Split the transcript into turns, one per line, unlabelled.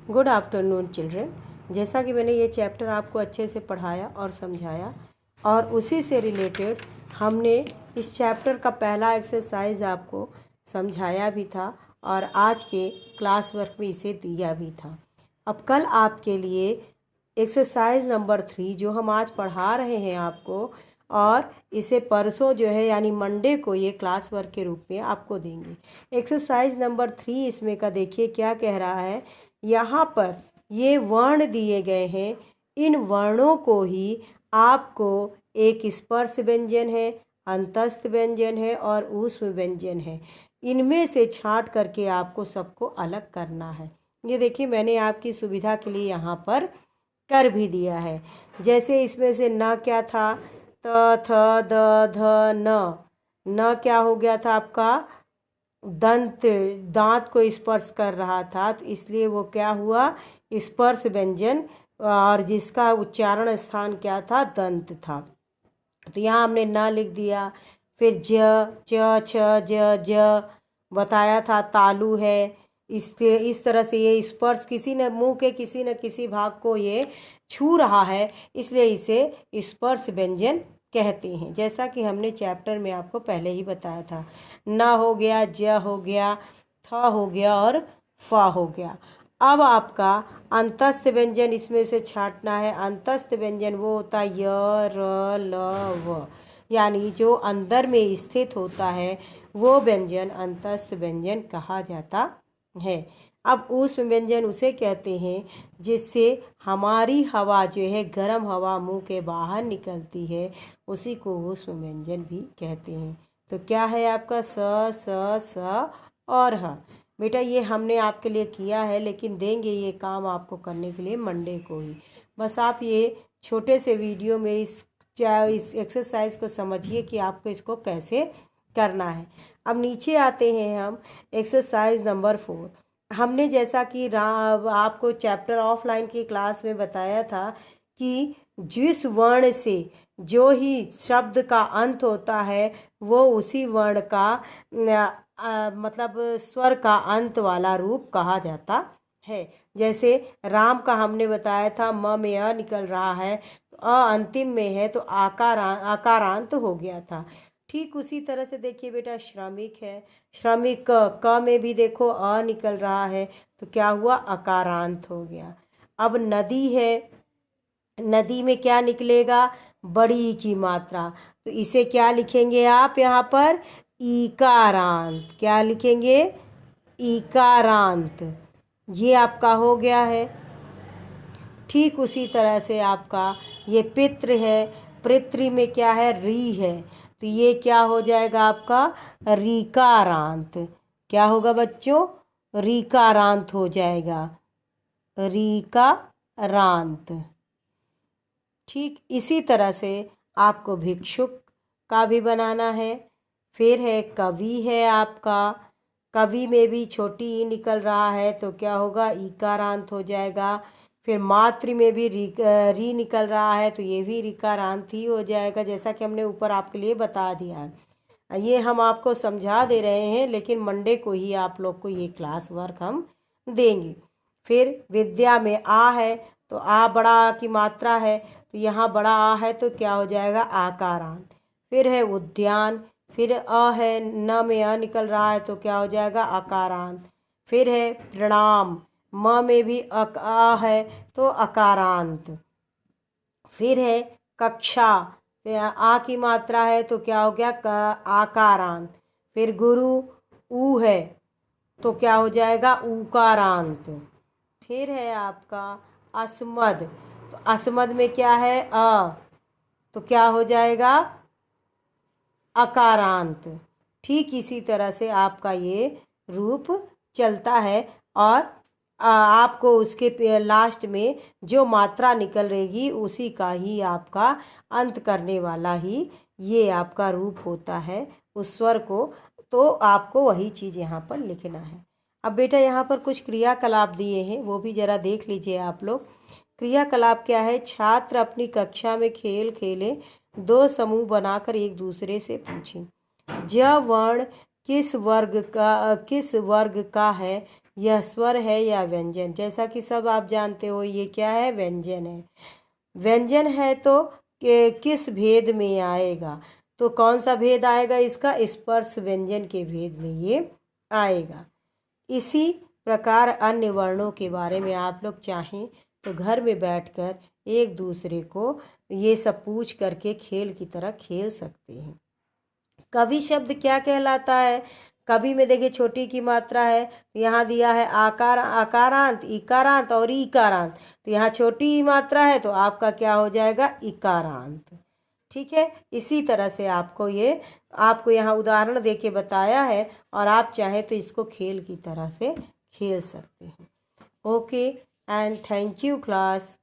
Good afternoon children. जैसा कि मैंने ये चैप्टर आपको अच्छे से पढ़ाया और समझाया और उसी से रिलेटेड हमने इस चैप्टर का पहला एक्सरसाइज आपको समझाया भी था और आज के क्लास वर्क में इसे दिया भी था। अब कल आपके लिए एक्सरसाइज नंबर 3 जो हम आज पढ़ा रहे हैं आपको, और इसे परसों जो है यानी मंडे को ये क्लास वर्क के रूप में आपको देंगे। एक्सरसाइज नंबर 3 इसमें का देखिए क्या कह रहा है। यहाँ पर ये वर्ण दिए गए हैं, इन वर्णों को ही आपको एक स्पर्श व्यंजन है, अंतस्थ व्यंजन है और ऊष्म व्यंजन है, इनमें से छांट करके आपको सबको अलग करना है। ये देखिए मैंने आपकी सुविधा के लिए यहाँ पर कर भी दिया है। जैसे इसमें से न क्या था, त थ द ध न क्या हो गया था आपका, दांत को स्पर्श कर रहा था, तो इसलिए वो क्या हुआ, स्पर्श व्यंजन, और जिसका उच्चारण स्थान क्या था, दंत था। तो यहाँ हमने न लिख दिया। फिर ज च छ ज ज बताया था तालु है। इस तरह से ये स्पर्श किसी न मुंह के किसी न किसी भाग को ये छू रहा है, इसलिए इसे स्पर्श व्यंजन कहते हैं। जैसा कि हमने चैप्टर में आपको पहले ही बताया था। न हो गया, ज हो गया, थ हो गया और फ हो गया। अब आपका अंतस्थ व्यंजन इसमें से छांटना है। अंतस्थ व्यंजन वो होता है य र ल व, यानी जो अंदर में स्थित होता है वो व्यंजन अंतस्थ व्यंजन कहा जाता है। अब ऊष्म व्यंजन उसे कहते हैं जिससे हमारी हवा जो है, गर्म हवा मुंह के बाहर निकलती है, उसी को ऊष्म व्यंजन भी कहते हैं। तो क्या है आपका स और ह। बेटा ये हमने आपके लिए किया है, लेकिन देंगे ये काम आपको करने के लिए मंडे को ही। बस आप ये छोटे से वीडियो में इस एक्सरसाइज को समझिए कि आपको इसको कैसे करना है। अब नीचे आते हैं हम एक्सरसाइज नंबर 4। हमने जैसा कि आपको चैप्टर ऑफलाइन की क्लास में बताया था कि जिस वर्ण से जो ही शब्द का अंत होता है वो उसी वर्ण का मतलब स्वर का अंत वाला रूप कहा जाता है। जैसे राम का हमने बताया था, म में अ निकल रहा है, तो अ अंतिम में है तो आकारांत हो गया था। ठीक उसी तरह से देखिए बेटा श्रमिक है, श्रमिक क में भी देखो अ निकल रहा है, तो क्या हुआ, अकारांत हो गया। अब नदी है, नदी में क्या निकलेगा, बड़ी की मात्रा, तो इसे क्या लिखेंगे आप यहाँ पर, ईकारांत। क्या लिखेंगे, ईकारांत। ये आपका हो गया है। ठीक उसी तरह से आपका ये पितृ है, पृथ्वी में क्या है, री है, तो ये क्या हो जाएगा आपका, रीकारांत। क्या होगा बच्चों, रीकारांत हो जाएगा, रीकारांत। ठीक इसी तरह से आपको भिक्षुक का भी बनाना है। फिर है कवि है आपका, कवि में भी छोटी ई निकल रहा है, तो क्या होगा, ईकारांत हो जाएगा। फिर मातृ में भी री निकल रहा है, तो ये भी रीकारांत ही हो जाएगा, जैसा कि हमने ऊपर आपके लिए बता दिया है। ये हम आपको समझा दे रहे हैं, लेकिन मंडे को ही आप लोग को ये क्लास वर्क हम देंगे। फिर विद्या में आ है, तो आ बड़ा आ की मात्रा है, तो यहाँ बड़ा आ है तो क्या हो जाएगा, आकारांत। फिर है उद्यान, फिर अ है, न में अ निकल रहा है, तो क्या हो जाएगा, अकारांत। फिर है प्रणाम, म में भी अ है तो अकारांत। फिर है कक्षा, आ की मात्रा है तो क्या हो गया, आकारांत। फिर गुरु, ऊ है, तो क्या हो जाएगा, ऊकारांत। फिर है आपका अस्मद, तो अस्मद में क्या है, अ, तो क्या हो जाएगा, अकारांत। ठीक इसी तरह से आपका ये रूप चलता है, और आपको उसके लास्ट में जो मात्रा निकल रहेगी उसी का ही आपका अंत करने वाला ही ये आपका रूप होता है उस स्वर को, तो आपको वही चीज़ यहाँ पर लिखना है। अब बेटा यहाँ पर कुछ क्रियाकलाप दिए हैं, वो भी ज़रा देख लीजिए आप लोग। क्रियाकलाप क्या है, छात्र अपनी कक्षा में खेल खेलें, 2 समूह बनाकर एक दूसरे से पूछें ज वर्ण किस वर्ग का है, यह स्वर है या व्यंजन। जैसा कि सब आप जानते हो ये क्या है, व्यंजन है। व्यंजन है तो किस भेद में आएगा, तो कौन सा भेद आएगा इसका, स्पर्श व्यंजन के भेद में ये आएगा। इसी प्रकार अन्य वर्णों के बारे में आप लोग चाहें तो घर में बैठकर एक दूसरे को ये सब पूछ करके खेल की तरह खेल सकते हैं। कवि शब्द क्या कहलाता है, कवि में देखिए छोटी की मात्रा है, तो यहाँ दिया है आकार, आकारांत, इकारांत और ईकारांत, तो यहाँ छोटी मात्रा है तो आपका क्या हो जाएगा, इकारांत। ठीक है, इसी तरह से आपको यहाँ उदाहरण देके बताया है, और आप चाहें तो इसको खेल की तरह से खेल सकते हैं। Okay and thank you class.